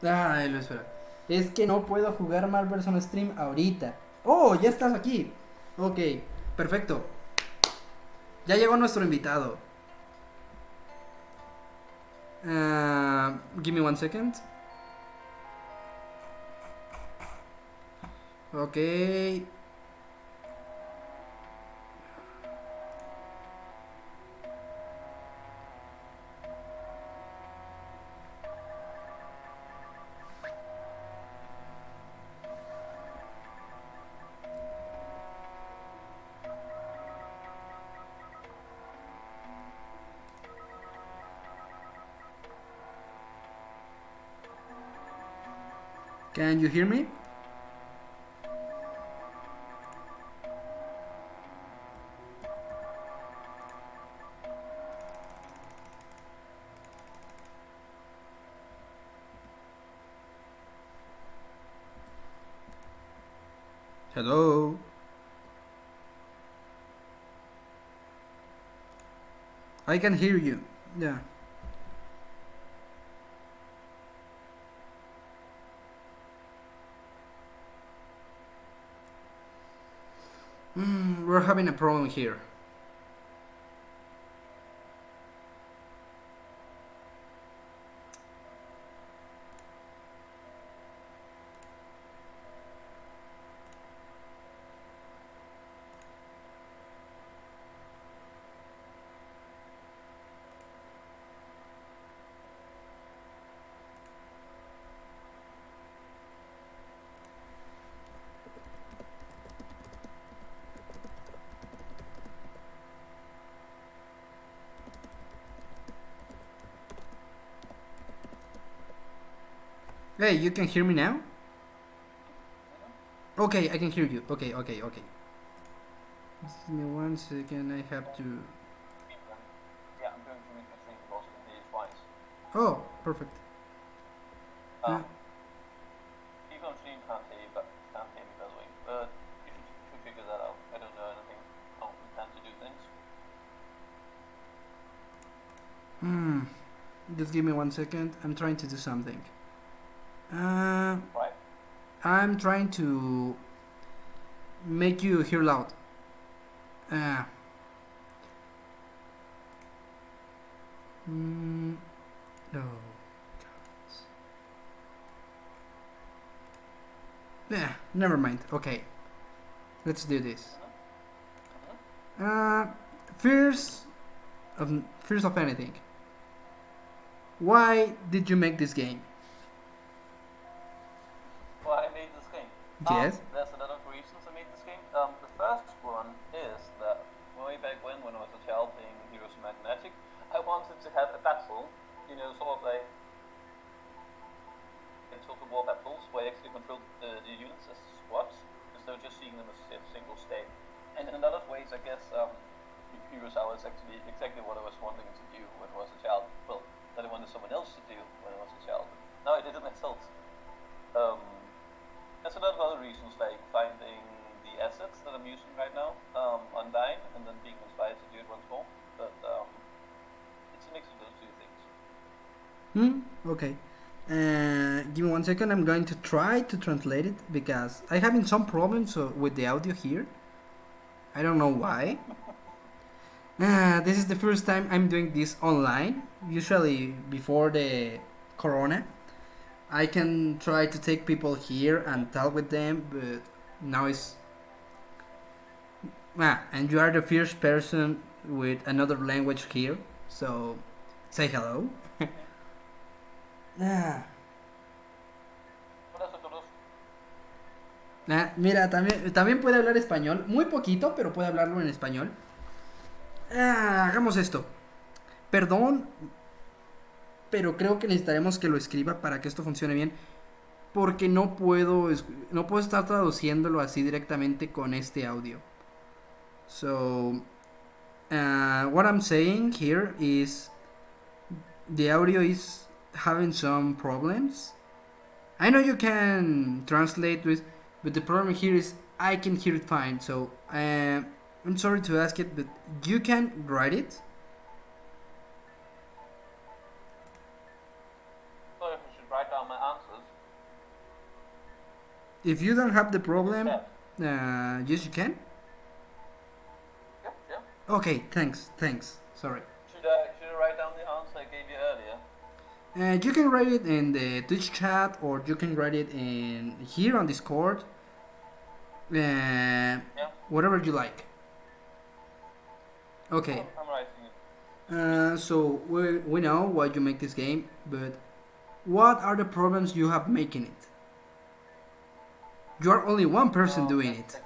Ay, lo espera. Es que no puedo jugar Marvel's on Stream ahorita. Oh, ya estás aquí. Ok, perfecto. Ya llegó nuestro invitado. Give me 1 second. Ok. Can you hear me? Hello. I can hear you. Yeah. We're having a problem here. Hey, you can hear me now? Okay, I can hear you. Okay. Just give me 1 second. I have to. Yeah, I'm going to mute my stream because I can hear you twice. Oh, perfect. People on stream can't hear you, but can't hear me by the way. But you should figure that out. I don't know anything. I don't intend to do things. Just give me 1 second. I'm trying to do something. Right? I'm trying to make you hear loud. No. Yeah, never mind. Okay, let's do this. Fears of anything. Why did you make this game? Why I made this game? Yes. There's a lot of reasons I made this game. The first one is that way back when I was a child playing Heroes of Might and Magic, I wanted to have a battle, sort of like in Total War battles where I actually controlled the units as squads instead of just seeing them as a single state. And in a lot of ways, I guess Heroes Hour is actually exactly what I was wanting to do when I was a child. Well, that I wanted someone else to do when I was a child. Now I did it myself. There's a lot of other reasons, like finding the assets that I'm using right now online and then being inspired to do it once more. But it's a mix of those two things. Okay. Give me 1 second. I'm going to try to translate it because I'm having some problems with the audio here. I don't know why. This is the first time I'm doing this online. Usually before the corona, I can try to take people here and talk with them, but now it's and you are the first person with another language here, so say hello. Mira, también puede hablar español, muy poquito, pero puede hablarlo en español. Hagamos esto. Perdón, pero creo que necesitaremos que lo escriba para que esto funcione bien, porque no puedo estar traduciéndolo así directamente con este audio. So, what I'm saying here is the audio is having some problems. I know you can translate with, but the problem here is I can hear it fine. So I'm sorry to ask it, but you can write it. So if I should write down my answers. If you don't have the problem, Yeah. yes, you can. Yeah. Okay, thanks. Sorry. Should I write down the answer I gave you earlier? You can write it in the Twitch chat, or you can write it in here on Discord. Yeah. Whatever you like. Okay. I'm writing it. So we know why you make this game, but what are the problems you have making it? You are only one person doing it.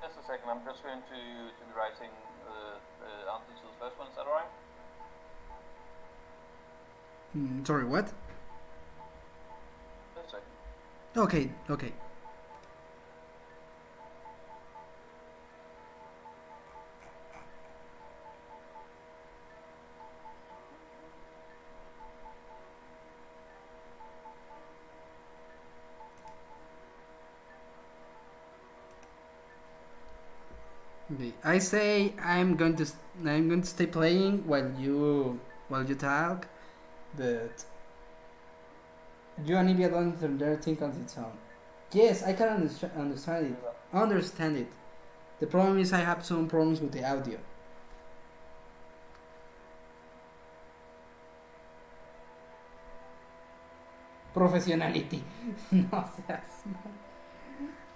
Just a second. I'm just going to be writing the answer to the first one. Is that alright? Sorry, what? Just a second. Okay. Okay. I say I'm going to stay playing while you talk, but you and Olivia don't Thingsonitsown. Yes, I can understand it. The problem is I have some problems with the audio. Professionality. No seas.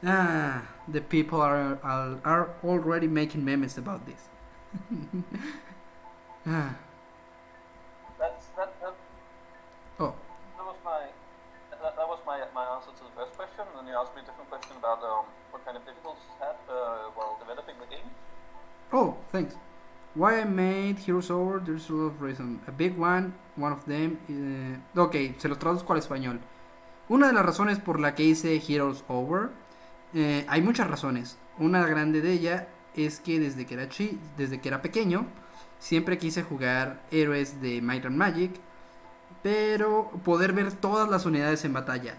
The people are already making memes about this. That Oh. That was my answer to the first question, and then you asked me a different question about what kind of difficulties you had while developing the game. Oh, thanks. Why I made Heroes Over, there's a lot of reasons. A big one of them. Ok, se los traduzco al español. Una de las razones por la que hice Heroes Over, hay muchas razones. Una grande de ella es que desde que era pequeño, siempre quise jugar héroes de Might and Magic, pero poder ver todas las unidades en batalla.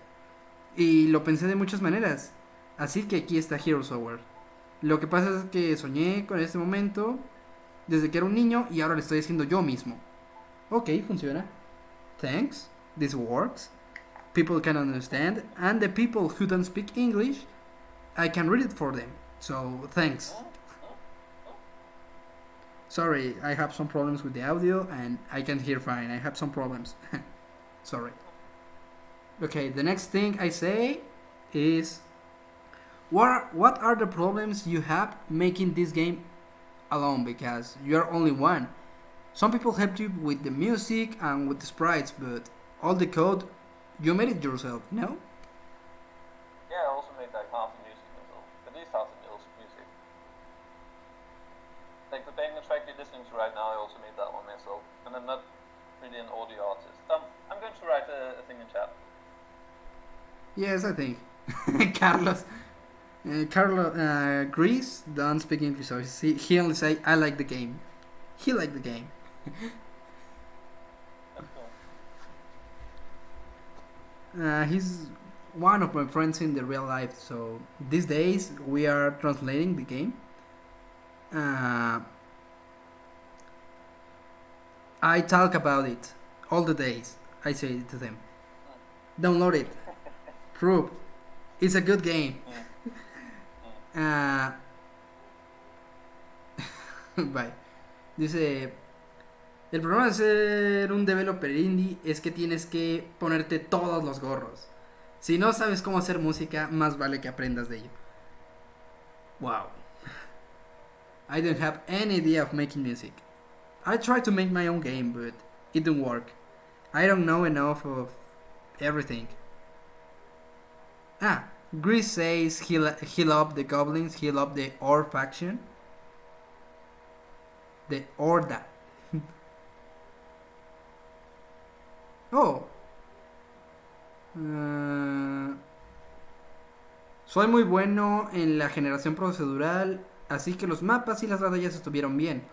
Y lo pensé de muchas maneras. Así que aquí está Heroes Over. Lo que pasa es que soñé con este momento desde que era un niño y ahora lo estoy haciendo yo mismo. Ok, funciona. Thanks. This works. People can understand. And the people who don't speak English, I can read it for them. So, thanks. Sorry, I have some problems with the audio and I can't hear fine. I have some problems. Sorry. Okay, the next thing I say is what are the problems you have making this game alone, because you're only one. Some people helped you with the music and with the sprites, but all the code, you made it yourself, no? Yeah, I also made like half the music myself. At least half the music. Like the banger track you're listening to right now, I also made that one myself. And I'm not really an audio artist. I'm going to write a thing in chat. Yes, I think. Carlos. Greece don't speak English, so he only say I like the game. He liked the game. That's cool. He's one of my friends in the real life, so these days we are translating the game. I talk about it all the days. I say it to them. Download it. Prove. It's a good game. Bye. Dice, el problema de ser un developer indie es que tienes que ponerte todos los gorros. Si no sabes cómo hacer música, más vale que aprendas de ello. Wow. I don't have any idea of making music. I tried to make my own game, but it didn't work. I don't know enough of everything. Grease says he loved the goblins, he loved the Or faction. The Horda. Oh. Soy muy bueno en la generación procedural, así que los mapas y las batallas estuvieron bien.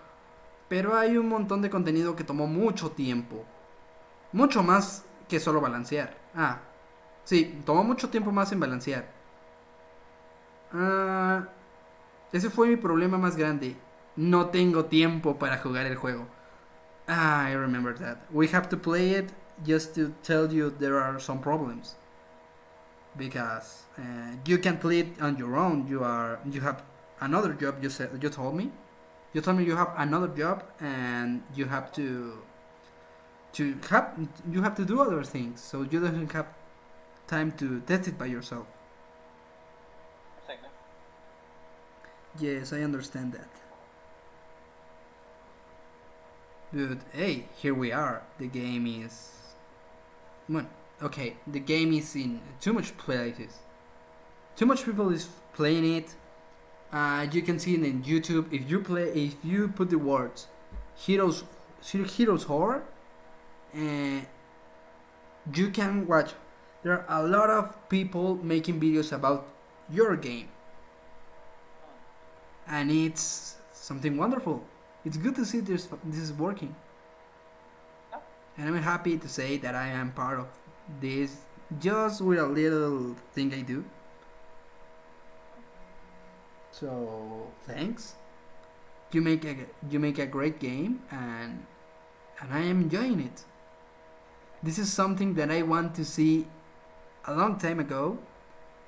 Pero hay un montón de contenido que tomó mucho tiempo. Mucho más que solo balancear. Sí, tomó mucho tiempo más en balancear. Ese fue mi problema más grande. No tengo tiempo para jugar el juego. I remember that. We have to play it just to tell you there are some problems. because you can play it on your own. You have another job. You told me. You told me you have another job and you have to do other things. So you don't have time to test it by yourself. Exactly. Yes, I understand that. But hey, here we are. The game is well, okay. The game is in too much places. Too much people is playing it. You can see it in YouTube. If you put the words heroes heroes horror, uh, you can watch. There are a lot of people making videos about your game, and it's something wonderful. It's good to see this is working, Yeah. and I'm happy to say that I am part of this. Just with a little thing I do. So thanks. You make a great game, and I am enjoying it. This is something that I want to see a long time ago.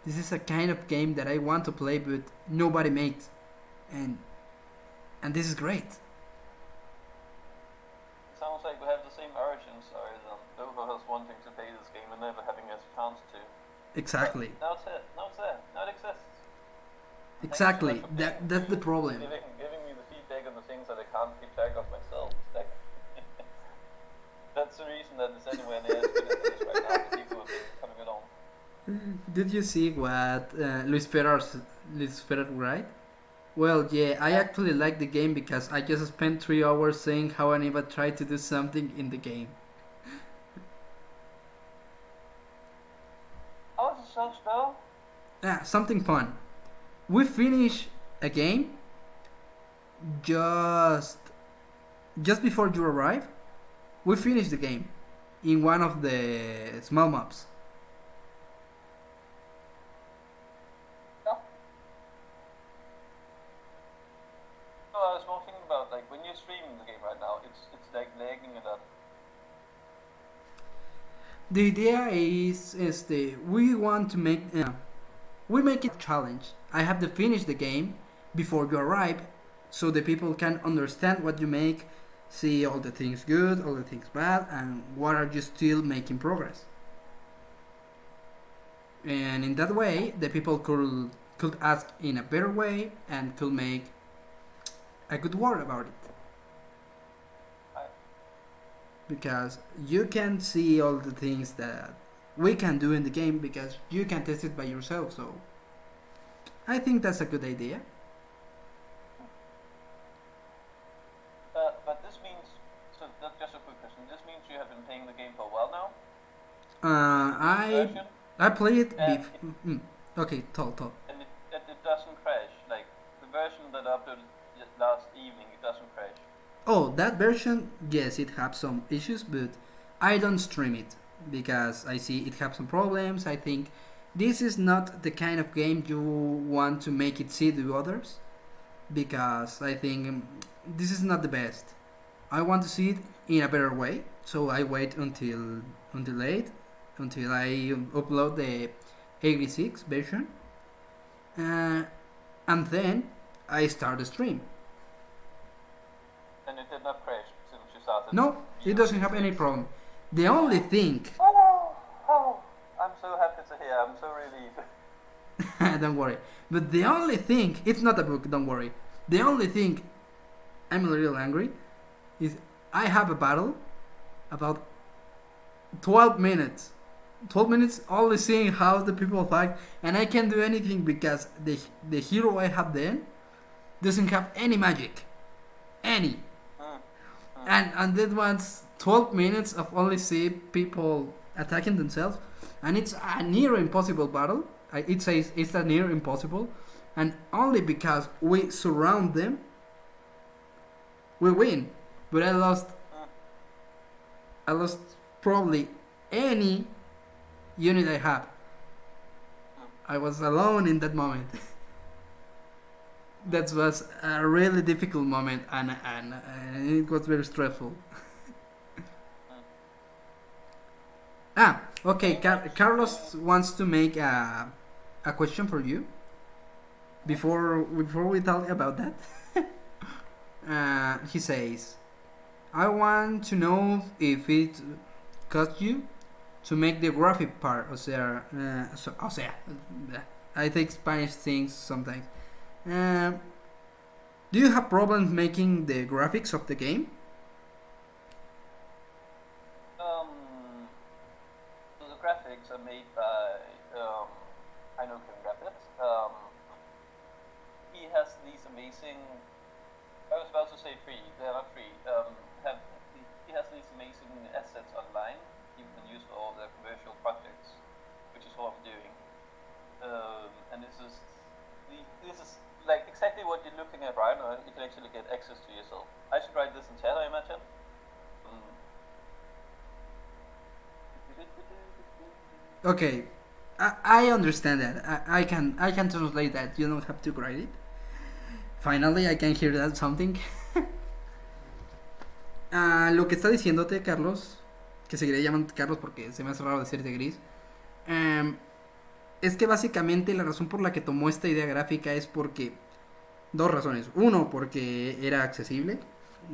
This is a kind of game that I want to play, but nobody made, and this is great. Sounds like we have the same origins, or both of us wanting to play this game and never having a chance to. Exactly. But now it's here. Now it's there. Now it exists. Exactly. That's the problem. Giving me the feedback on the things that I can't keep track of myself. That's the reason that it's anywhere near as good as it is right now. The people have been coming along. Did you see what Luis Ferrer right? Well, yeah, I actually like the game because I just spent 3 hours saying how I never tried to do something in the game. Oh, it's so spell? Yeah, something fun. We finish a game just before you arrive. We finish the game in one of the small maps. Yeah. No, I was more thinking about like when you're streaming the game right now, it's like lagging a lot. The idea is we want to make we make it a challenge. I have to finish the game before you arrive, so the people can understand what you make, see all the things good, all the things bad, and what are you still making progress. And in that way, the people could ask in a better way and could make a good word about it. Because you can see all the things that we can do in the game because you can test it by yourself. So I think that's a good idea. But this means, so that's just a quick question. This means you have been playing the game for a while now. I play it. Okay, talk. And it doesn't crash. Like the version that I uploaded last evening, it doesn't crash. Oh, that version, yes, it has some issues, but I don't stream it because I see it has some problems. I think this is not the kind of game you want to make it see to others because I think this is not the best. I want to see it in a better way, so I wait until late, until I upload the 86 version, and then I start the stream. And it did not crash since you started. No, it doesn't have any problem. The only thing. Oh, I'm so happy to hear. I'm so relieved. Don't worry. But the only thing, it's not a book, don't worry. The only thing I'm a little angry is I have a battle about 12 minutes. 12 minutes only seeing how the people fight, and I can't do anything because the hero I have then doesn't have any magic. Any. And that was 12 minutes of only see people attacking themselves, and it's a near impossible battle. It says it's a near impossible, and only because we surround them, we win. But I lost probably any unit I had. I was alone in that moment. That was a really difficult moment, and it was very stressful. Okay, Carlos wants to make a question for you. Before we talk about that, he says, "I want to know if it cost you to make the graphic part." O sea, I take Spanish things sometimes. Uh, do you have problems making the graphics of the game? So the graphics are made by I know Kevin Graphics. He has these amazing. I was about to say free. They're not free. He has these amazing assets online. You can use for all the commercial projects, which is what I'm doing. And this is like exactly what you're looking at, right? You can actually get access to yourself. I should write this in chat, I imagine. Okay, I understand that. I can translate that. You don't have to write it. Finally, I can hear that something. Lo que está diciéndote, Carlos, que seguiré llamándote Carlos porque se me hace raro decirte Gris, es que básicamente la razón por la que tomó esta idea gráfica es porque dos razones. Uno, porque era accesible,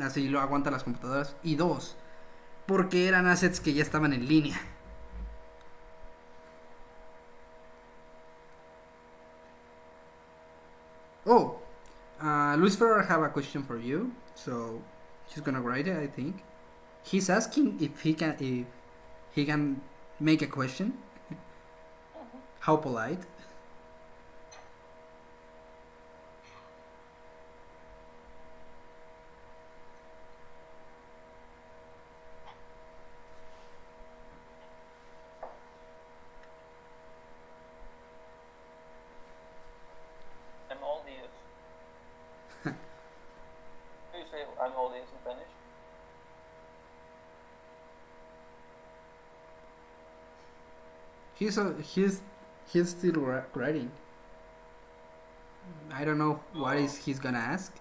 así lo aguantan las computadoras. Y dos, porque eran assets que ya estaban en línea. Oh, Luis Ferrer have a question for you, so he's gonna write it. I think he's asking if he can make a question. How polite. I'm all ears. Do you say I'm all ears in Spanish? He's still writing. I don't know what is he's gonna ask.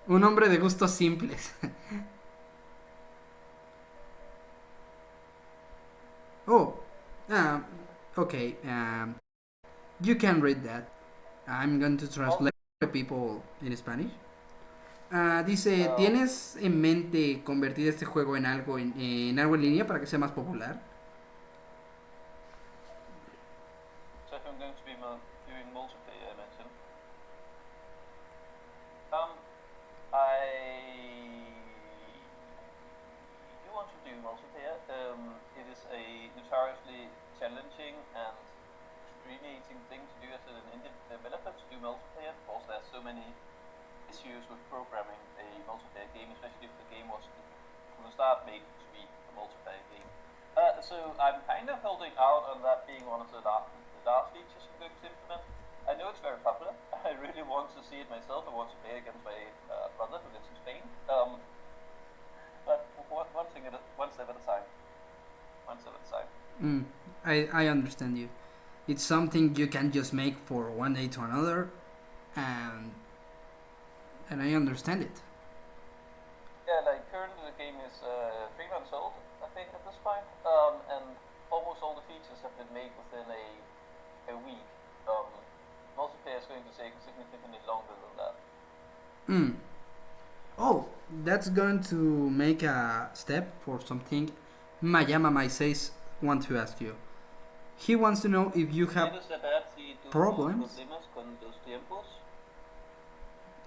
Un hombre de gustos simples. Oh, um, okay. You can read that. I'm going to translate for people in Spanish. Dice, ¿tienes en mente convertir este juego en algo en línea para que sea más popular? So if I'm going to be doing multiplayer, I mentioned. I do want to do multiplayer. It is a notoriously challenging and extenuating thing to do as an indie developer to do multiplayer because there's so many issues with programming a multiplayer game, especially if the game was from the start made to be a multiplayer game. So I'm kind of holding out on that being one of the last features I'm going to implement. I know it's very popular. I really want to see it myself. I want to play it against my brother who lives in Spain. But one step at a time. One step at a time. I understand you. It's something you can just make for one day to another, and I understand it. Yeah, like currently the game is 3 months old, I think, at this point, and almost all the features have been made within a week. Multiplayer is going to take significantly longer than that. Oh, that's going to make a step for something Mayama Mai says want to ask you. He wants to know if you have problems.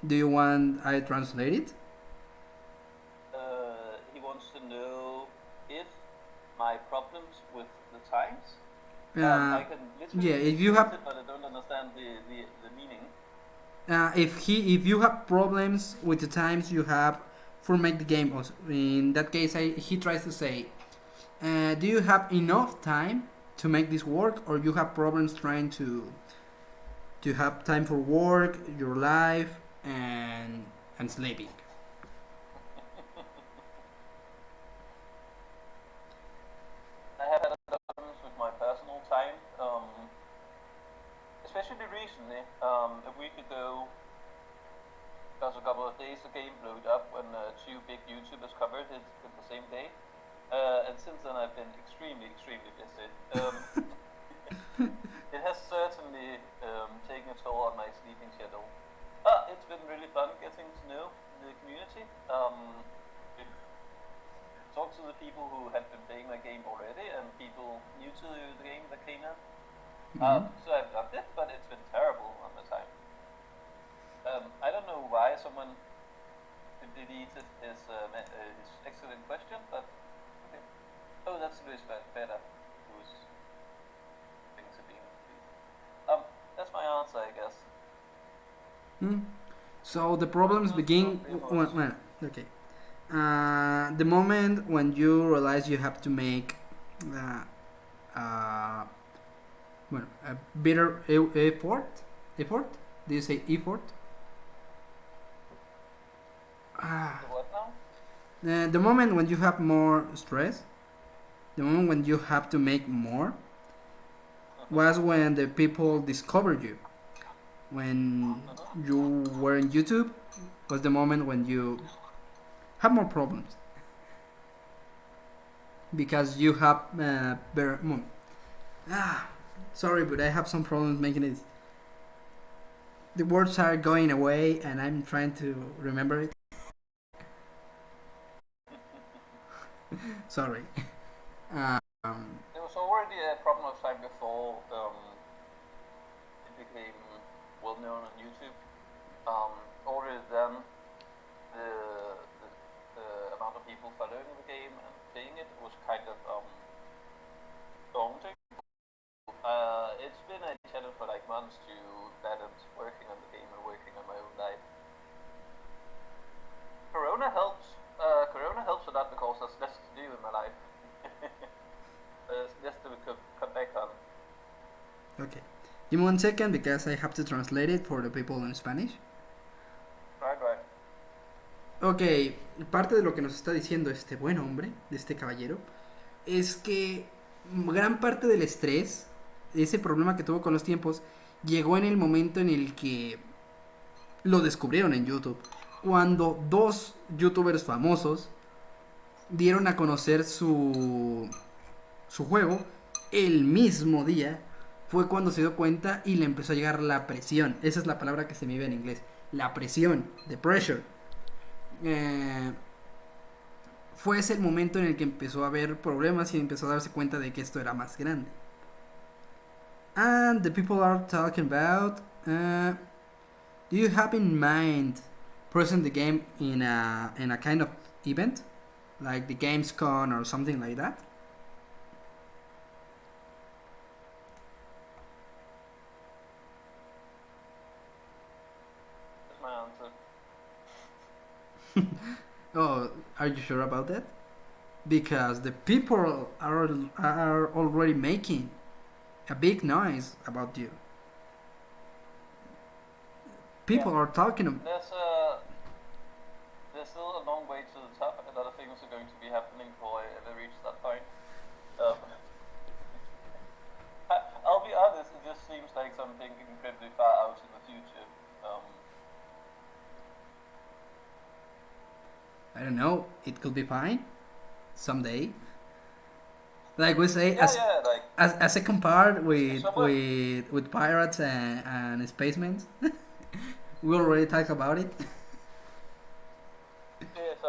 Do you want I translate it? He wants to know if my problems with the times. I can literally if you have, it, but I don't understand the meaning. If you have problems with the times you have for make the game, in that case, he tries to say, do you have enough time to make this work, or you have problems trying to have time for work, your life, and sleeping? I have had problems with my personal time, especially recently. A week ago, just a couple of days, the game blew up when two big YouTubers covered it in the same day. And since then I've been extremely busy. It has certainly taken a toll on my sleeping schedule. It's been really fun getting to know the community. Talk to the people who had been playing the game already and people new to the game that came in. So I've loved it, but it's been terrible on the time. I don't know why someone deleted his excellent question, but okay. Oh, that's Luis Better, who's things are being deleted. That's my answer, I guess. So the problems begin okay. The moment when you realize you have to make a better effort. Do you say effort? What now? The moment when you have more stress, the moment when you have to make more, was when the people discovered you. When you were in YouTube, was the moment when you have more problems because you have better. Sorry, but I have some problems making it. The words are going away, and I'm trying to remember it. Sorry. There was already a problem of time before it became well known on YouTube. Already then, the amount of people following the game and playing it was kind of daunting. It's been a challenge for like months to balance working on the game and working on my own life. Corona helps. Corona helps a lot because there's less to do in my life. There's less to cut back on. Okay. Give me 1 second because I have to translate it for the people in Spanish. Right. Ok, parte de lo que nos está diciendo este buen hombre, de este caballero, es que gran parte del estrés, ese problema que tuvo con los tiempos, llegó en el momento en el que lo descubrieron en YouTube. Cuando 2 youtubers famosos dieron a conocer su juego, el mismo día fue cuando se dio cuenta y le empezó a llegar la presión. Esa es la palabra que se me vive en inglés. La presión, the pressure. Fue ese el momento en el que empezó a haber problemas y empezó a darse cuenta de que esto era más grande. And the people are talking about, do you have in mind present the game in a kind of event, like the Gamescom or something like that? That's my answer. Oh, are you sure about that? Because the people are already making a big noise about you. People are talking. There's still a long way to the top. A lot of things are going to be happening before I ever reach that point. I'll be honest. It just seems like something incredibly far out in the future. I don't know. It could be fine someday. Like we say, like as a second part with pirates and spacemen. We already talked about it. If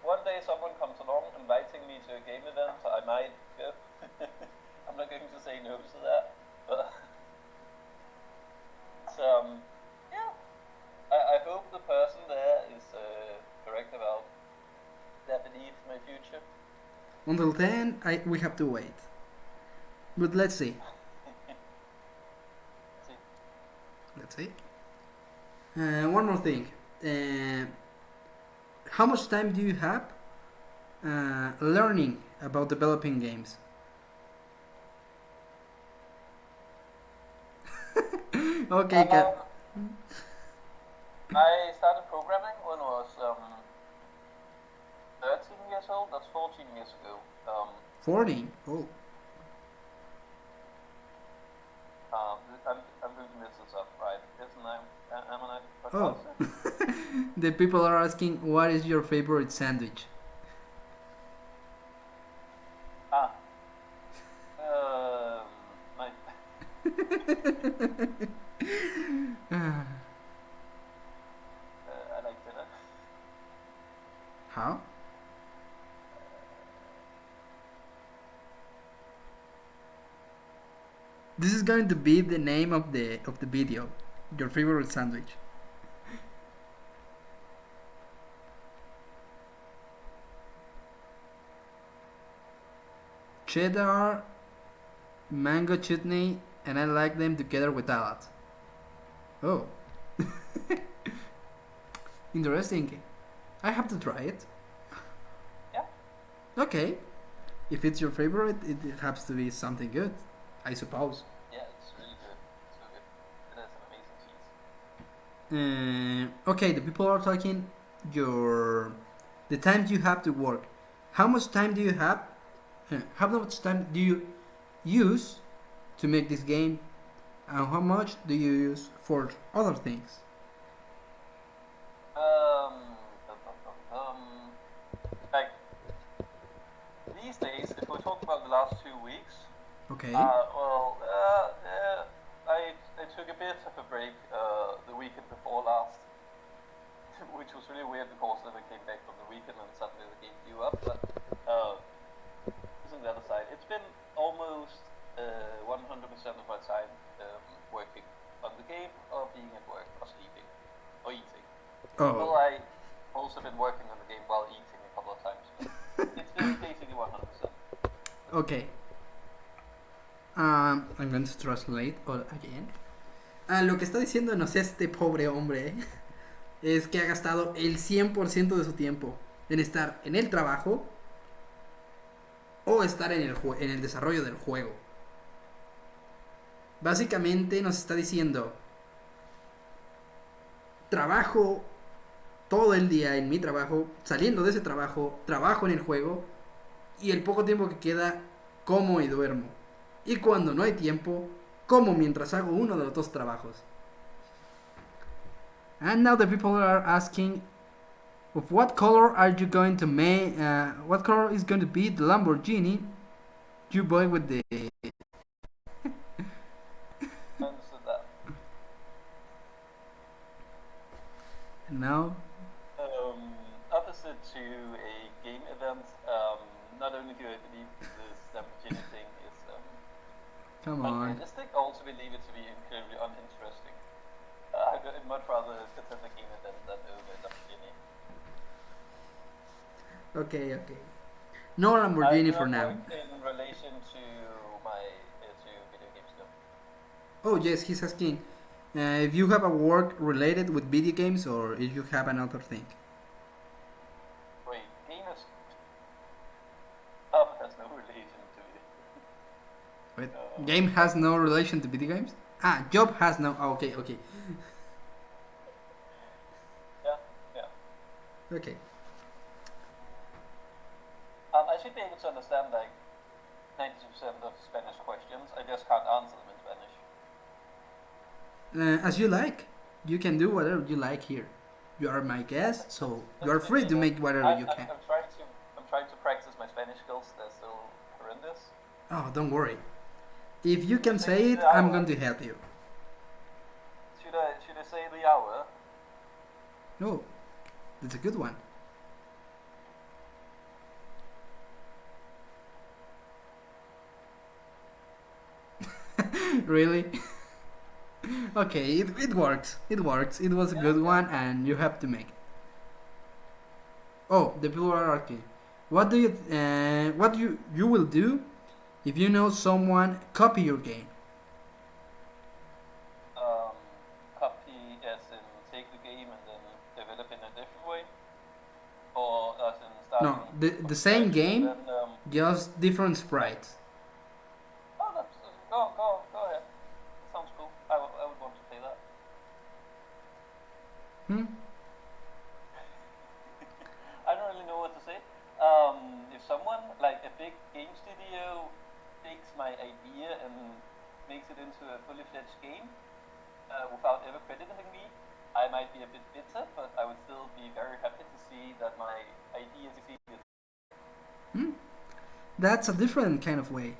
one day someone comes along inviting me to a game event, I might go. I'm not going to say no to that, but yeah. I hope the person there is correct about their belief in my future. Until then, we have to wait. But let's see. Let's see. One more thing. How much time do you have learning about developing games? Okay, I started programming when I was 13 years old. That's 14 years ago. 14? Oh. I'm looking this up, right? Isn't am I? Oh. The people are asking, what is your favorite sandwich? How? This is going to be the name of the video. Your favorite sandwich. Cheddar, mango chutney, and I like them together with salad. Oh. Interesting. I have to try it. Yeah. Okay. If it's your favorite, it has to be something good, I suppose. Yeah, it's really good. It's so good. It is an amazing cheese. Okay, the people are talking the times you have to work. How much time do you have? How much time do you use to make this game, and how much do you use for other things? Like these days, if we talk about the last 2 weeks, Okay. I took a bit of a break the weekend before last, which was really weird because then I came back from the weekend and suddenly the game blew up. But this is the other side. It's been almost 100% of my time working on the game, or being at work, or sleeping, or eating. Well, Oh. I also been working on the game while eating a couple of times. But it's been basically 100%. Okay. I'm going to translate again. Lo que está diciendo, no sé, este pobre hombre es que ha gastado el 100% de su tiempo en estar en el trabajo o estar en el desarrollo del juego. Básicamente nos está diciendo, trabajo todo el día en mi trabajo, saliendo de ese trabajo, trabajo en el juego, y el poco tiempo que queda, como y duermo. Y cuando no hay tiempo, como mientras hago uno de los dos trabajos. And now the people are asking, of what color are you going to make? What color is going to be the Lamborghini you buy with the? I understood that. Now. Opposite to a game event, not only do I believe this Lamborghini thing is Come on. unrealistic, I also believe it to be incredibly uninteresting. I'd much rather attend a game event than over a Lamborghini. Okay. No Lamborghini for now. In relation to my to video games, though. Oh yes, he's asking if you have a work related with video games or if you have another thing. Wait, game is has no relation to it. Wait, game has no relation to video games? Job has no. Oh, okay. Yeah. Okay. I should be able to understand like 90% of Spanish questions. I just can't answer them in Spanish. As you like. You can do whatever you like here. You are my guest, so you are free to make whatever you can. I'm trying to practice my Spanish skills. They're still horrendous. Oh, don't worry. If you can say it, I'm going to help you. Should I say the hour? No, that's a good one. Really? Okay, it works. It was a good one, and you have to make it. Oh, the people are asking, what you will do if you know someone copy your game? Copy as in take the game and then develop in a different way, or as in start. No, the same game, then, just different sprites. Oh, that's go ahead. Sounds cool. I would want to play that. I don't really know what to say. If someone like a big game studio takes my idea and makes it into a fully fledged game without ever crediting me, I might be a bit bitter, but I would still be very happy to see that my idea succeeded. That's a different kind of way.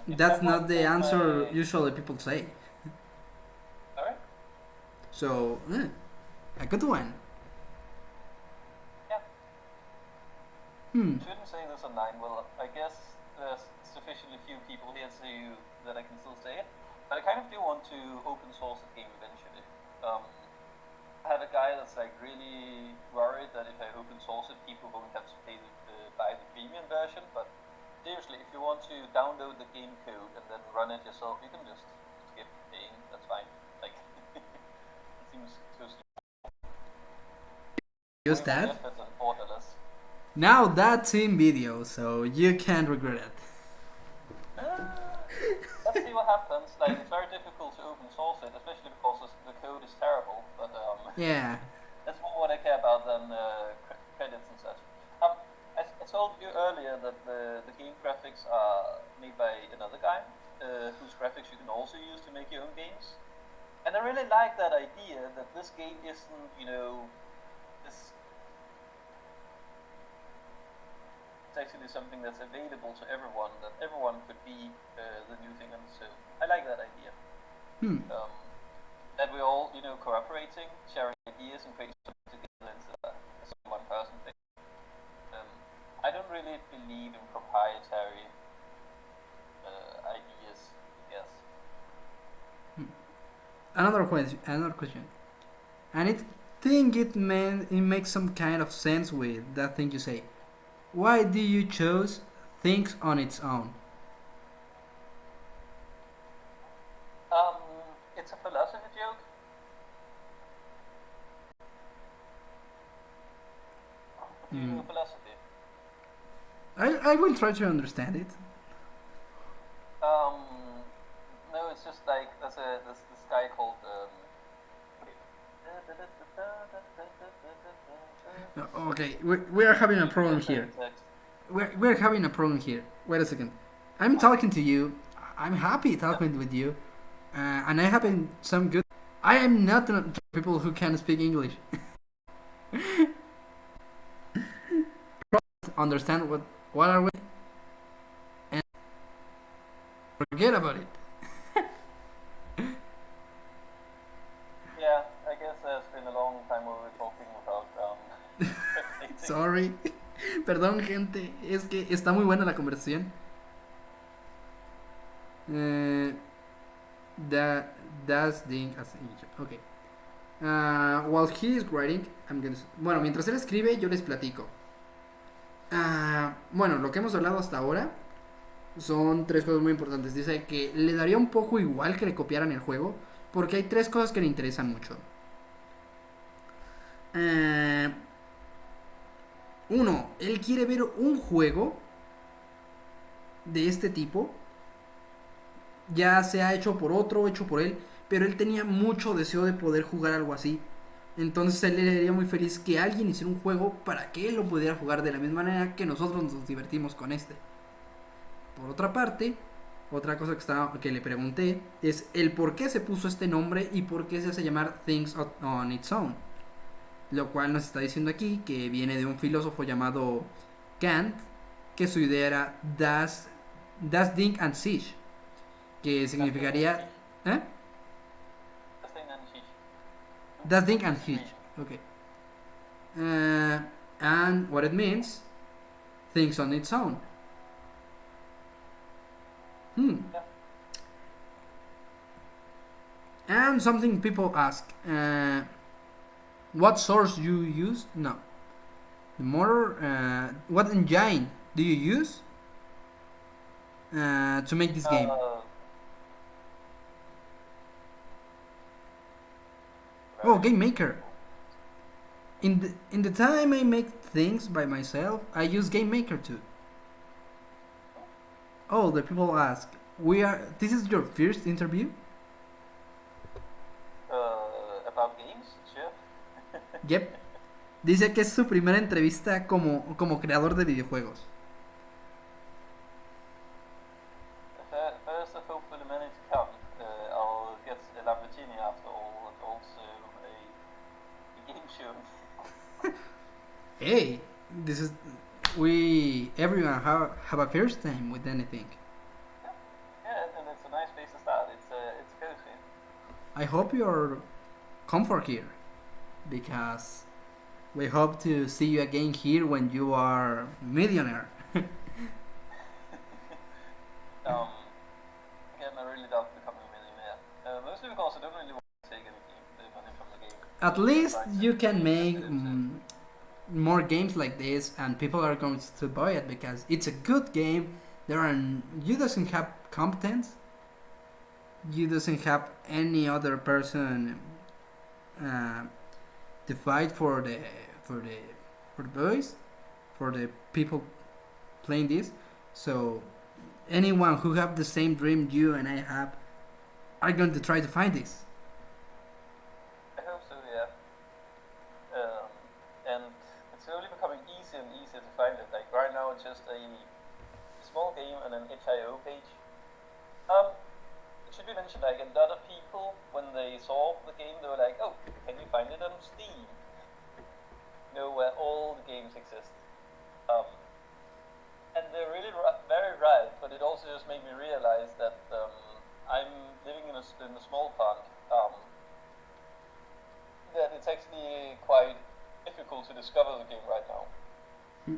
That's not the answer usually people say. Alright. So, A good one. Yeah. Shouldn't say this online. Well, I guess there's sufficiently few people here that I can still say it. But I kind of do want to open source the game eventually. I have a guy that's like really worried that if I open source it, people won't have to buy the premium version. But seriously, if you want to download the game code and then run it yourself, you can just skip paying. That's fine. Like, it seems so stupid. Use that. Now that's in video, so you can't regret it. Let's see what happens. Like, it's very difficult to open source it, especially because the code is terrible. But yeah, that's more what I care about than credits and such. I told you earlier that the game graphics are made by another guy, whose graphics you can also use to make your own games. And I really like that idea that this game isn't, this. It's actually something that's available to everyone, that everyone could be the new thing on the show. I like that idea. That we're all, cooperating, sharing ideas and creating something together instead of a one person thing. I don't really believe in proprietary ideas, I guess. Another question. And I think it makes some kind of sense with that thing you say. Why do you choose Things on its own? It's a philosophy joke. Do you know philosophy? I will try to understand it. No, it's just like there's this guy called Okay, we are having a problem here. We're having a problem here. Wait a second. I'm talking to you. I'm happy talking with you, and I having some good. I am not the people who can speak English. Understand what are we, and forget about it. Yeah, I guess there's been a long time where we're talking without Sorry. Perdón, gente. Es que está muy buena la conversación. That's the okay. While he is writing, bueno, mientras él escribe, yo les platico. Bueno, lo que hemos hablado hasta ahora son tres cosas muy importantes. Dice que le daría un poco igual que le copiaran el juego, porque hay tres cosas que le interesan mucho. Uno, él quiere ver un juego de este tipo, ya sea hecho por otro, hecho por él, pero él tenía mucho deseo de poder jugar algo así. Entonces él le haría muy feliz que alguien hiciera un juego para que él lo pudiera jugar de la misma manera que nosotros nos divertimos con este. Por otra parte, otra cosa que le pregunté es el por qué se puso este nombre y por qué se hace llamar Things on its own. Lo cual nos está diciendo aquí que viene de un filósofo llamado Kant, que su idea era das Ding an sich, que significaría... ¿Eh? Das Ding an sich. Okay. And what it means, things on its own. And something people ask, what source you use? No. The motor, what engine do you use to make this game? Oh, Game Maker. In the time I make things by myself, I use Game Maker too. Oh, the people ask, this is your first interview? About games, sure. Yep. Dice que es su primera entrevista como creador de videojuegos. First of hopefully many to come. I'll get a Lamborghini after all, and also a game show. Hey, everyone have a first time with anything. Yeah, and it's a nice place to start. It's cozy. I hope you're comfort here. because we hope to see you again here when you are millionaire. Again, I really doubt becoming a millionaire. Mostly because I don't really want to take the money from the game. At least you can make more games like this, and people are going to buy it because it's a good game. You doesn't have competence. You doesn't have any other person to fight for the boys, for the people playing this. So anyone who have the same dream you and I have are going to try to find this. I hope so, yeah. And it's slowly becoming easier and easier to find it. Like right now, it's just a small game and an itch.io page. It should be mentioned, like, a lot of people, when they saw the game, they were like, oh, can you find it on Steam? You know, where all the games exist. And they're really very right, but it also just made me realize that I'm living in a small pond. That it's actually quite difficult to discover the game right now.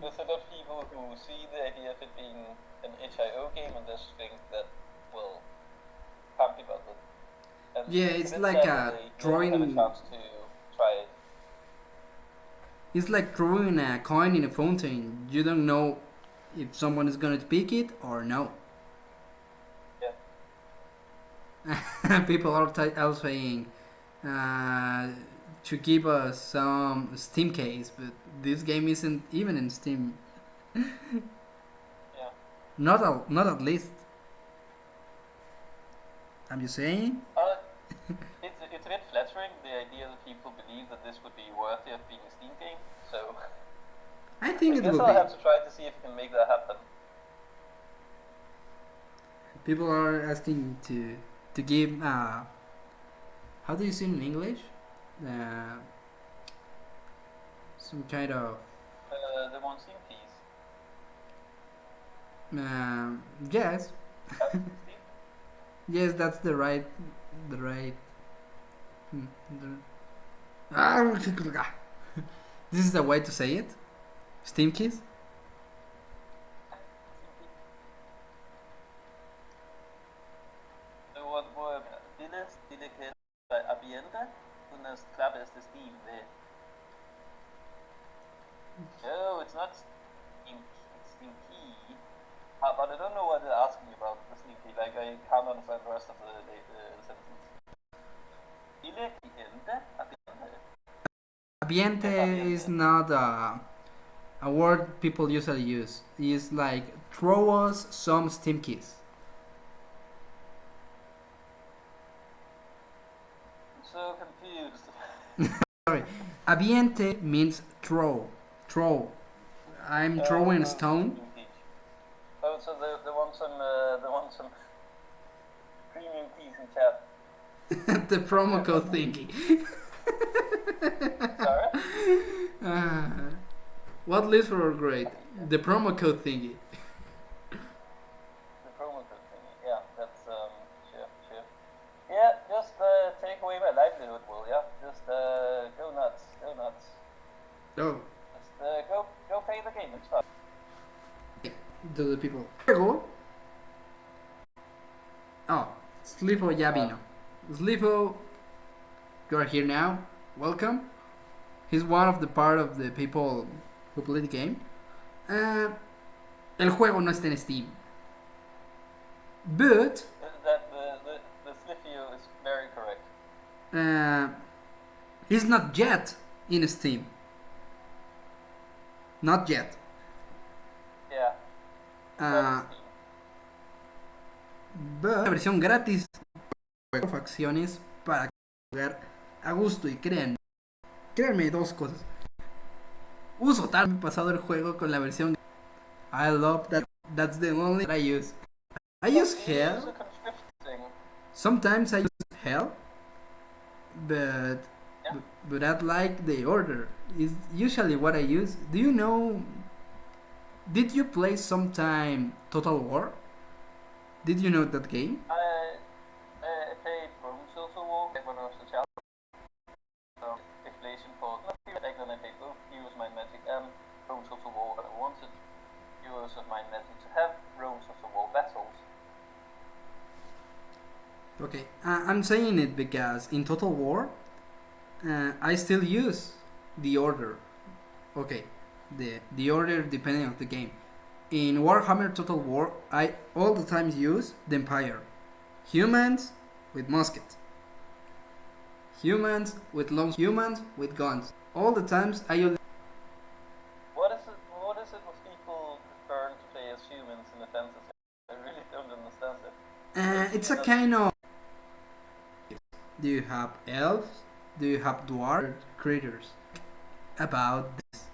There's a lot of people who see the idea of it being an itch.io game and just think that, well, can't be bothered. And yeah, it's like a drawing. Have a chance to try it. It's like throwing a coin in a fountain. You don't know if someone is gonna pick it or no. Yeah. People are saying to give us some Steam case, but this game isn't even in Steam. Yeah. Not at least. I'm just saying. It's a bit flattering, the idea that people believe that this would be worthy of being a Steam game. So I think it guess will I'll be. have to try to see if I can make that happen. People are asking to give how do you say in English? Some kind of The one Steam piece. yes. Yes, that's the right. This is the way to say it. Steam keys. Dile que es abierta unas claves de Steam de. No, it's not Steam key. But I don't know what they're asking about the Steam key. Like, I can't understand the rest of the sentence. Dile Ambiente is not a word people usually use. It's like throw us some Steam keys. I'm so confused. Sorry, ambiente means throw. I'm throwing a stone. Oh, so they want some premium keys in chat. The promo code thingy. Sorry? What leads for our grade? The promo code thingy. The promo code thingy, yeah, that's sure. Yeah, just take away my livelihood, will ya? Just go nuts. Oh. Just go play the game, it's fun. To the people. Luego. Oh, Slifo ya vino. Slifo, you are here now. Welcome. He's one of the part of the people who play the game. El juego no está en Steam. But The Slifio is very correct. He's not yet in Steam. Not yet. Yeah. But la versión gratis de facciones para jugar a gusto y créanme dos cosas. Uso tan pasado el juego con la versión. I love that. That's the only that I use. I use Hell. Sometimes I use Hell, but I like the order. Is usually what I use. Do you know? Did you play sometime Total War? Did you know that game? I played Rome Social War when I was a child. Explanation for Okay, I'm saying it because in Total War, I still use the order. Okay, the order depending on the game. In Warhammer Total War, I all the times use the Empire. Humans with muskets. Humans with long humans with guns. All the times I use. What is it with people preferring to play as humans in the fences? I really don't understand it. It's a kind of. Do you have elves? Do you have dwarf creatures? About this.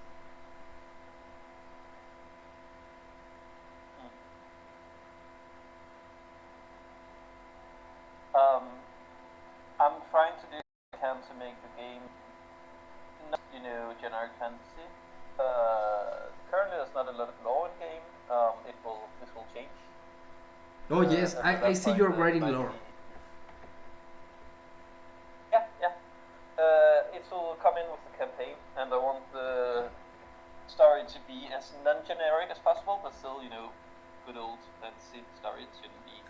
I'm trying to do what I can to make the game, not, generic fantasy. Currently, there's not a lot of lore in the game. This will change. Oh yes, I see you're writing lore. Yeah. It will come in with the campaign, and I want the story to be as non-generic as possible, but still, good old fantasy story. It shouldn't be,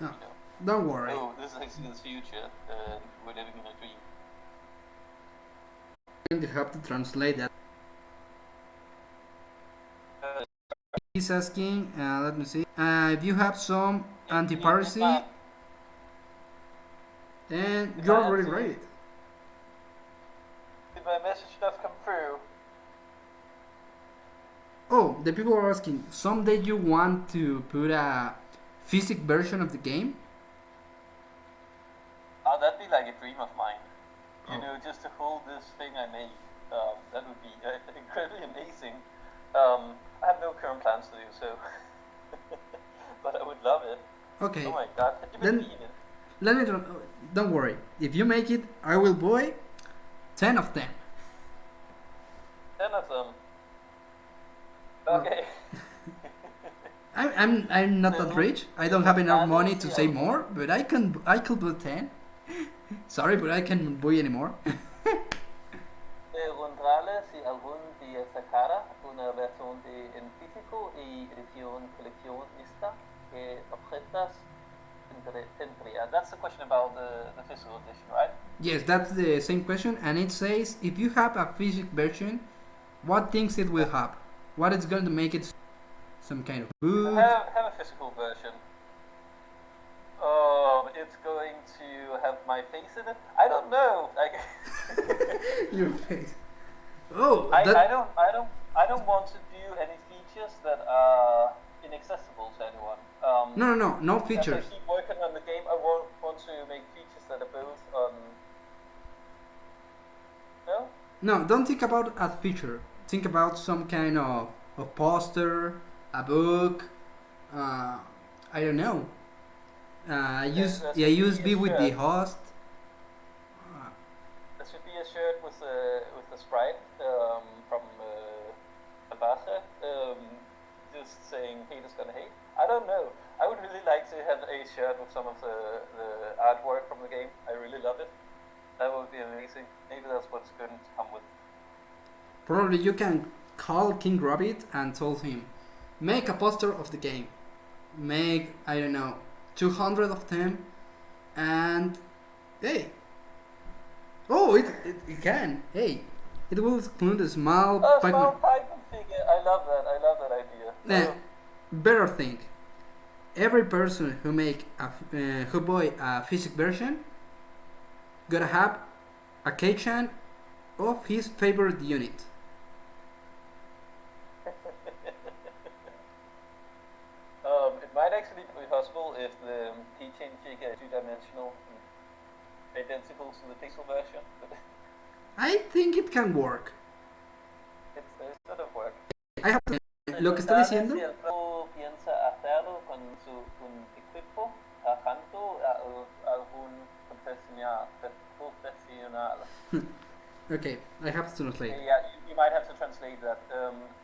Don't worry. Oh, this is the future, and we're living in a dream. I'm going to have to translate that. He's asking, let me see, if you have some anti-piracy, then you're already right. Did my message not come through? Oh, the people are asking, someday you want to put a physical version of the game? Oh, that'd be like a dream of mine. Just to hold this thing I made. That would be incredibly amazing. I have no current plans to do so. But I would love it. Okay. Oh my god, then, let me don't worry. If you make it, I will buy 10 of them. 10 of them? Okay. I'm not that rich. I don't have enough money to say more, but I could buy 10. Sorry, but I can't buy anymore. Preguntarle si algún día sacara una versión en físico y edición coleccionista que objetos tendría. That's the question about the physical edition, right? Yes, that's the same question, and it says if you have a physical version, what things it will have? What is going to make it some kind of boot? Have a physical version. It's going to have my face in it. I don't know. Your face. Oh, I don't want to do any features that are inaccessible to anyone. No features. As I keep working on the game, I want to make features that are both on. No. No, don't think about a feature. Think about some kind of poster, a book. I don't know. USB with the host. There should be a shirt with a sprite from Privada, just saying hate is gonna hate. I don't know. I would really like to have a shirt with some of the artwork from the game. I really love it. That would be amazing. Maybe that's what's going to come with. Probably you can call King Rabbit and tell him, make a poster of the game. Make, I don't know, 200 of them, and hey, oh, it can. Hey, it will include a small small Python figure. I love that idea. Better thing, every person who who buy a physical version gotta have a keychain of his favorite unit. It might actually be possible if the keychain figure is two-dimensional and identical to the pixel version. I think it can work. It's gonna work. I have to, lo que está diciendo. Si el pro piensa hacerlo con un equipo, tanto algún profesional. Okay, I have to translate. Yeah, you might have to translate that.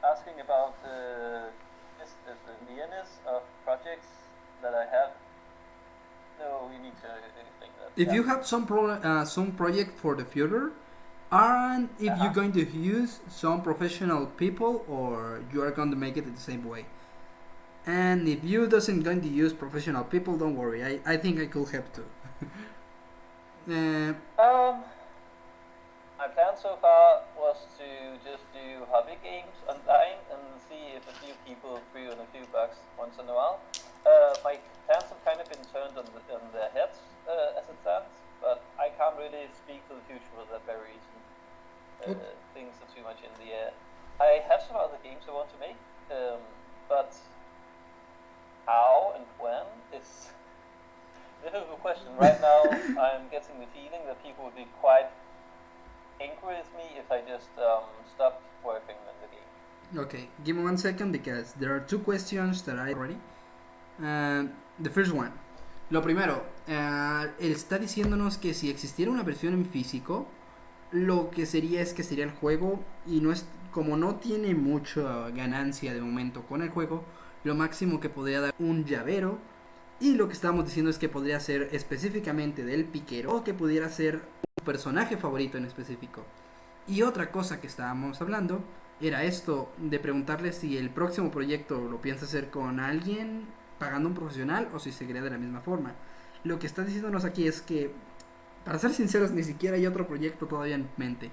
Asking about the nearness of projects that I have. No, we need to think that. If you have some project for the future, and if you're going to use some professional people, or you are going to make it the same way. And if you doesn't going to use professional people, don't worry. I think I could help too. My plan so far was to just do hobby games online and see if a few people threw in a few bucks once in a while. My plans have kind of been turned on their heads as it stands, but I can't really speak to the future with that very reason. Things are too much in the air. I have some other games I want to make, but how and when is a difficult question. Right now, I'm getting the feeling that people would be quite angry with me if I just stopped working on the game. Okay, give me 1 second because there are 2 questions that I already. The first one. Lo primero, él está diciéndonos que si existiera una versión en físico, lo que sería es que sería el juego y no es como no tiene mucha ganancia de momento con el juego, lo máximo que podría dar un llavero y lo que estábamos diciendo es que podría ser específicamente del piquero o que pudiera ser un personaje favorito en específico. Y otra cosa que estábamos hablando era esto de preguntarle si el próximo proyecto lo piensa hacer con alguien pagando un profesional o si seguiría de la misma forma. Lo que está diciéndonos aquí es que, para ser sinceros, ni siquiera hay otro proyecto todavía en mente.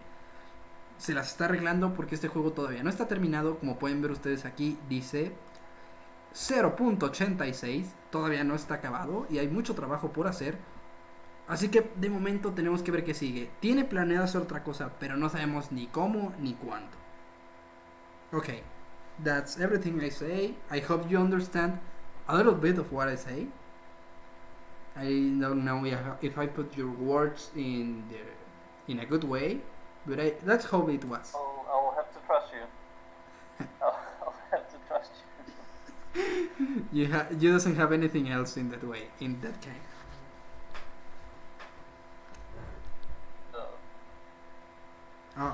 Se las está arreglando porque este juego todavía no está terminado. Como pueden ver ustedes aquí, dice 0.86. Todavía no está acabado y hay mucho trabajo por hacer. Así que de momento tenemos que ver qué sigue. Tiene planeado hacer otra cosa, pero no sabemos ni cómo ni cuándo. Okay, that's everything I say. I hope you understand a little bit of what I say. I don't know if I put your words in a good way, but that's how it was. I'll have to trust you. I'll have to trust you. You doesn't have anything else in that way, in that kind.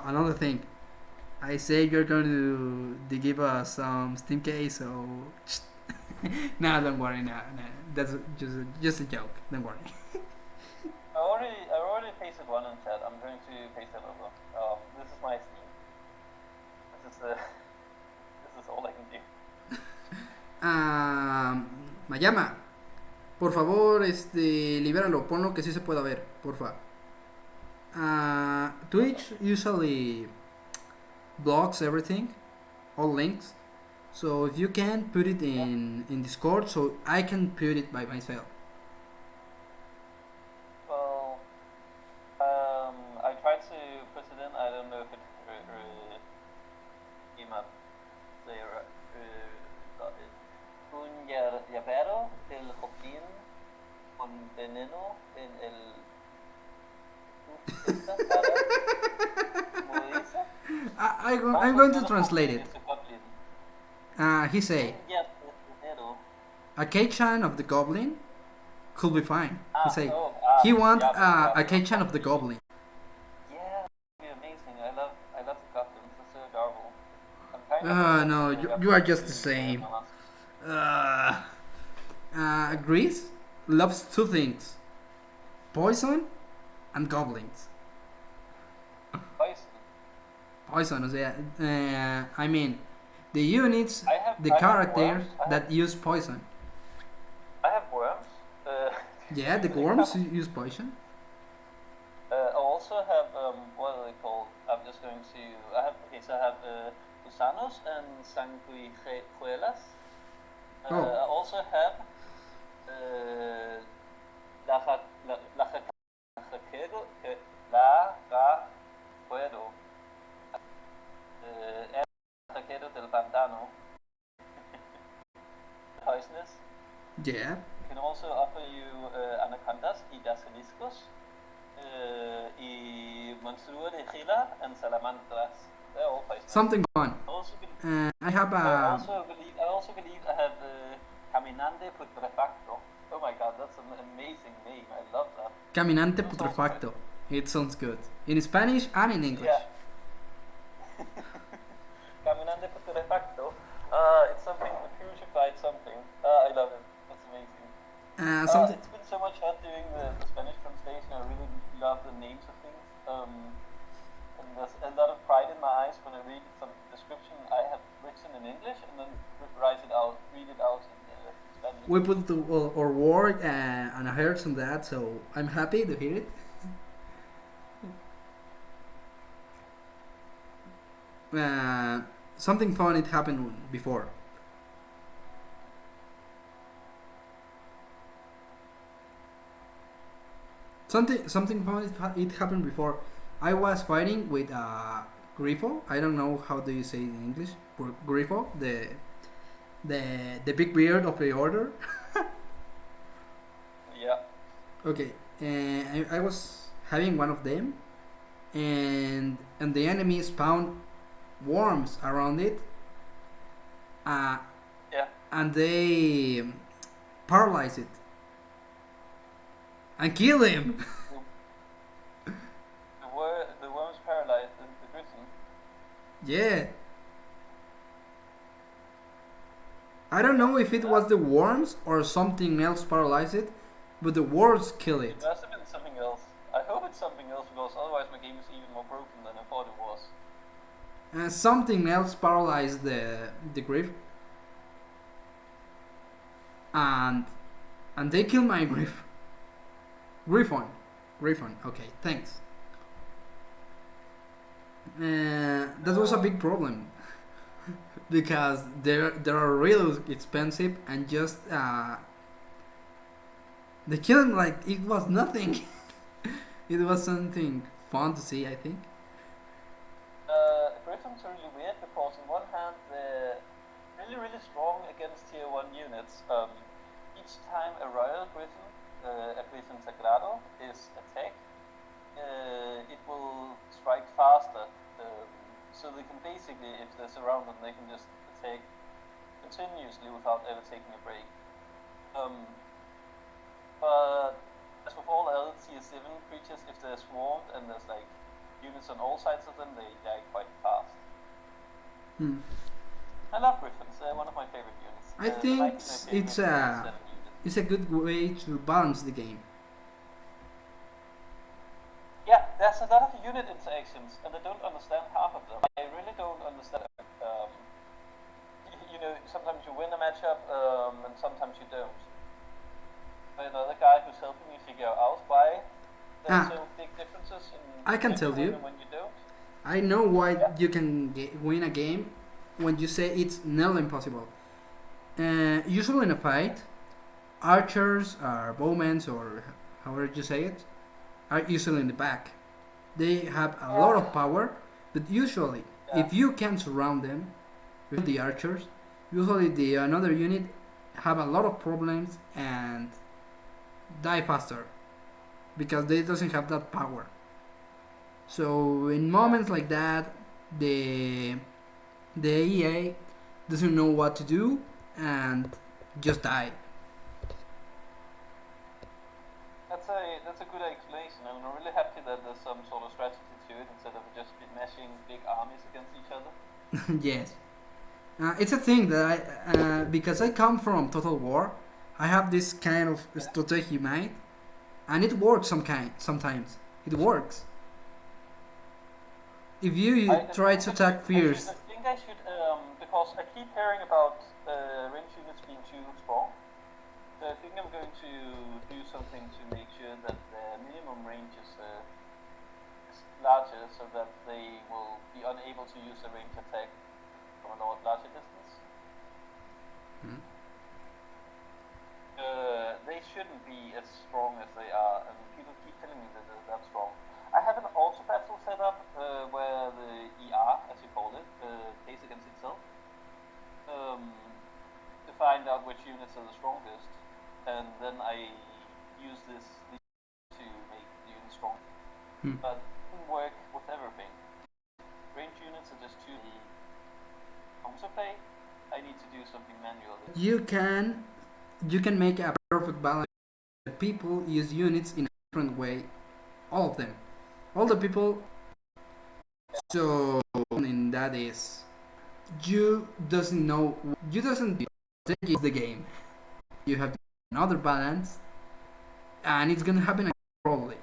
Another thing, I say you're going to give us some Steam case, so no, don't worry, no, that's just a joke. Don't worry. I already pasted one in chat. I'm going to paste another. This is my Steam. This is all I can do. Mayama, por favor, libéralo, ponlo que sí se pueda ver, porfa. Twitch usually blocks everything, all links. So if you can put it in Discord, so I can put it by myself. Well, I tried to put it in. I don't know if it came up there. Un llavero del Joaquín con veneno en el. I'm going to translate it. He say a K-chan of the goblin could be fine. He say he want a K-chan of the goblin. Yeah, that'd be amazing. I love the goblins. They're so adorable. No, you are just the same. Greece loves 2 things: poison and goblins. Poison, o sea, I mean, the units, the characters that use poison. I have worms. Yeah, the worms use poison. I also have, what are they called? I'm just going to, I have gusanos and sanguijuelas. I also have del pantano. Poisonous. Yeah. Can also offer you anacondas y basiliscos y monstruos de gila and salamandras. They're all poisonous. Something fun. I have a. I also believe I have caminante putrefacto. Oh my god, that's an amazing name. I love that. Caminante putrefacto. It sounds good in Spanish and in English. Yeah. Caminante putrefacto. It's something, a purified something. I love it. That's amazing. It's been so much fun doing the Spanish translation. I really love the names of things. And there's a lot of pride in my eyes when I read some description I have written in English and then read it out in Spanish. We put our work and our hearts on that, so I'm happy to hear it. something fun it happened before. Something fun it happened before. I was fighting with Grifo. I don't know how do you say it in English. Grifo, the big beard of the order. Yeah. Okay, I was having one of them, and the enemy spawned worms around it, uh, Yeah. and they paralyze it and kill him. The worms paralyzed the griffin. Yeah. I don't know if it was the worms or something else paralyzed it, but the worms kill It it. must have been something else. I hope it's something else because otherwise my game is even more broken than I thought it was. And something else paralyzed the griff, and they kill my griffon. Okay, thanks. That was a big problem because they are really expensive and just they kill him like it was nothing. It was something fun to see, I think. Griffins are really weird because on one hand they're really strong against tier 1 units. Each time a royal griffin, a griffin sagrado, is attacked, it will strike faster. So they can basically, if they're surrounded, they can just attack continuously without ever taking a break. But as with all other tier 7 creatures, if they're swarmed and there's like units on all sides of them, they die quite fast. I love griffins, they're one of my favorite units. I think it's a good way to balance the game. Yeah, there's a lot of unit interactions, and I don't understand half of them. I really don't understand. Sometimes you win a matchup, and sometimes you don't. But another guy who's helping me figure out why there's so big differences in I can when tell you win you. and when you don't. I know why you can win a game when you say it's nearly impossible. Usually in a fight, archers or bowmen or however you say it are usually in the back. They have a lot of power, but usually if you can surround them with the archers, usually the another unit have a lot of problems and die faster because they doesn't have that power. So in moments like that, the EA doesn't know what to do and just die. That's a good explanation. I'm really happy that there's some sort of strategy to it instead of just mashing big armies against each other. Yes. It's a thing that because I come from Total War, I have this kind of strategy mind, and it works sometimes. It works. If you try to attack fierce. I think I should, because I keep hearing about range units being too strong. So I think I'm going to do something to make sure that the minimum range is larger so that they will be unable to use a range attack from a larger distance. They shouldn't be as strong as they are, and people keep telling me that they're that strong. I have an auto battle set up where the ER, as you call it, plays against itself to find out which units are the strongest, and then I use this to make the units strong. But it doesn't work with everything. Range units are just too counterplay. I need to do something manually. You can make a perfect balance. People use units in a different way. All of them. All the people. So in that is you doesn't know. You doesn't use the game. You have another balance, and it's gonna happen probably.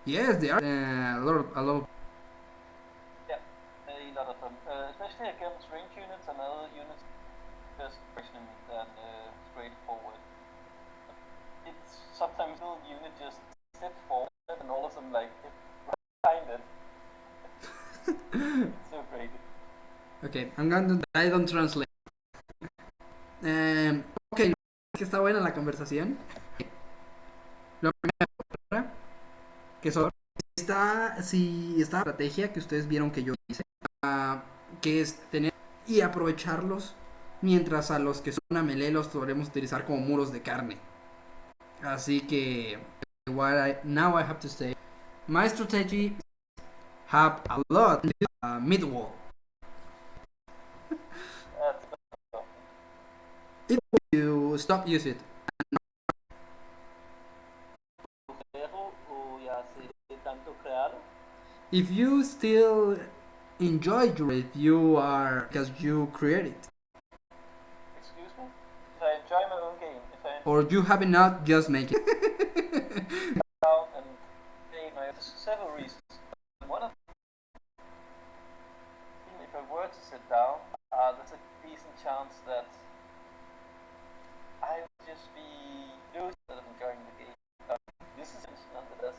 Yes, there are a lot of. Yeah, a lot of them, especially against range units and other units. Just questioning than straightforward. It's sometimes the unit just step forward and all of them like Okay, I'm going to... I don't translate. Ok, que está buena la conversación. Lo primero, que son... Si esta estrategia que ustedes vieron que yo hice, que es tener y aprovecharlos, mientras a los que son a melee los podremos utilizar como muros de carne. Así que now I have to say my strategy have a lot mid wall. If you stop use it. If you still enjoy it, you are because you create it. Excuse me? If I enjoy my own game, or you have not, just make it. Down and play my several reasons. One of them, if I were to sit down, there's a decent chance that I would just be doing instead of enjoying the game. This is nonetheless.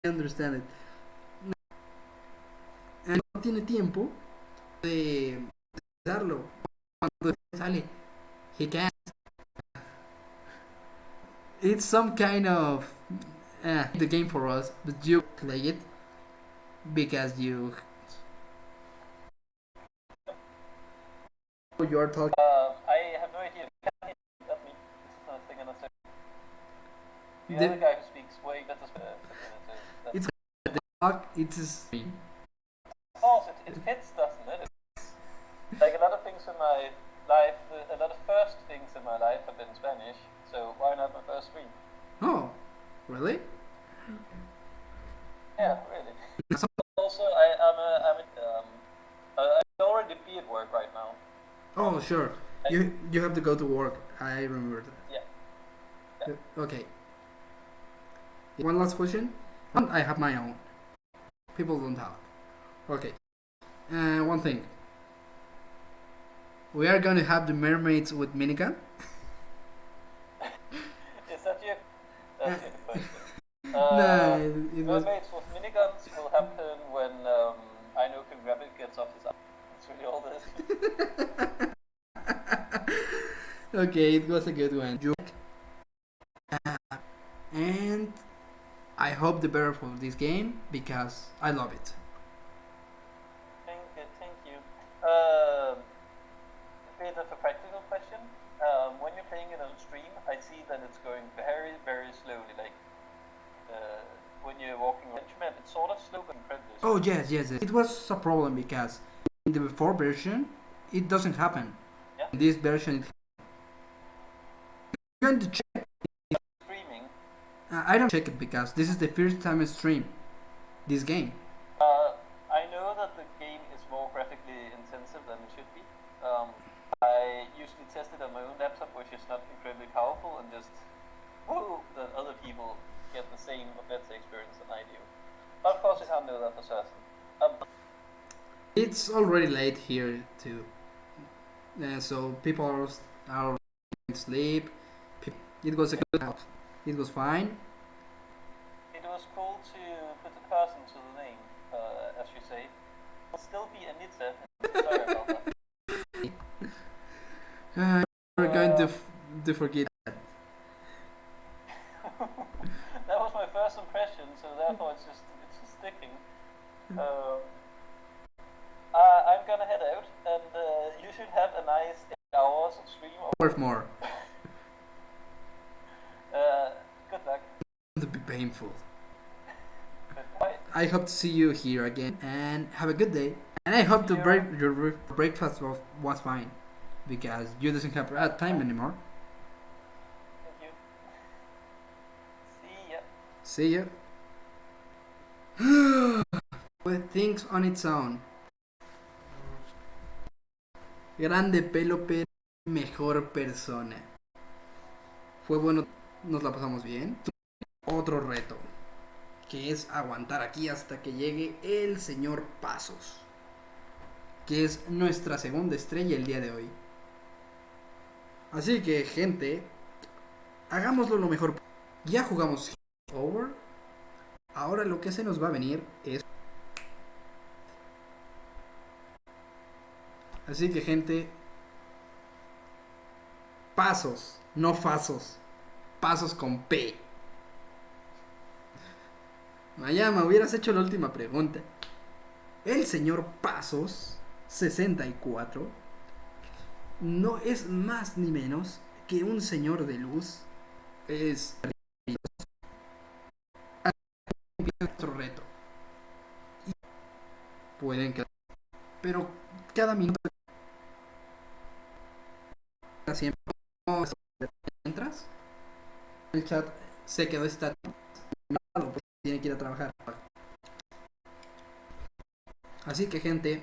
I understand it. No tiene tiempo de darlo. Cuando sale, he can't. It's some kind of the game for us, but you play it because you're talking. I have no idea. That means it's nothing on a second. The other guy who speaks way better It's it's a stream. Of course, it fits, doesn't it? It's like a lot of things in my life, a lot of first things in my life have been Spanish, so why not my first stream? Oh, really? Yeah, really. Also, I'm already be at work right now. Oh, sure. You have to go to work. I remember that. Yeah. Okay. One last question. I have my own. People don't have. Okay. One thing. We are going to have the mermaids with minigun. Is that your question? No, it was... Mermaids with miniguns will happen when I know King Rabbit gets off his ass. That's really all this. Okay, it was a good one. And I hope the better for this game because I love it. Thank you. A bit of a practical question. When you're playing it on stream, I see that it's going very, very slowly. Like when you're walking on instrument, it's sort of slow but incredibly slow. Oh yes. It was a problem because in the before version, it doesn't happen. Yeah. In this version, I'm going to check. Streaming. I don't check it because this is the first time I stream this game. I know that the game is more graphically intensive than it should be. I usually test it on my own laptop, which is not incredibly powerful, and just hope that other people get the same or better experience than I do. But of course, I can't know that for certain. It's already late here too, so people are going to sleep. It was a good help. It was fine. It was cool to put a person to the name, as you say. It'll still be Anita. Sorry about that. We're going to forget that. That was my first impression, so therefore it's just sticking. I'm gonna head out, and you should have a nice 8 hours of stream. Or more. Good luck. It will be painful. Goodbye. I hope to see you here again, and have a good day. And I hope your breakfast was fine, because you doesn't have time anymore. Thank you. See ya. With Thingsonitsown. Grande pelo, pero mejor persona. Fue bueno, nos la pasamos bien. Otro reto, que es aguantar aquí hasta que llegue el señor Pasos, que es nuestra segunda estrella el día de hoy. Así que, gente, hagámoslo lo mejor. Ya jugamos Over. Ahora lo que se nos va a venir es Así que, gente, pasos, no fasos. Pasos con P. Mayama, hubieras hecho la última pregunta. El señor Pasos 64 no es más ni menos que un señor de luz. Es nuestro reto. Y pueden quedar, pero cada minuto siempre mientras el chat se quedó estático porque tiene que ir a trabajar. Así que, gente,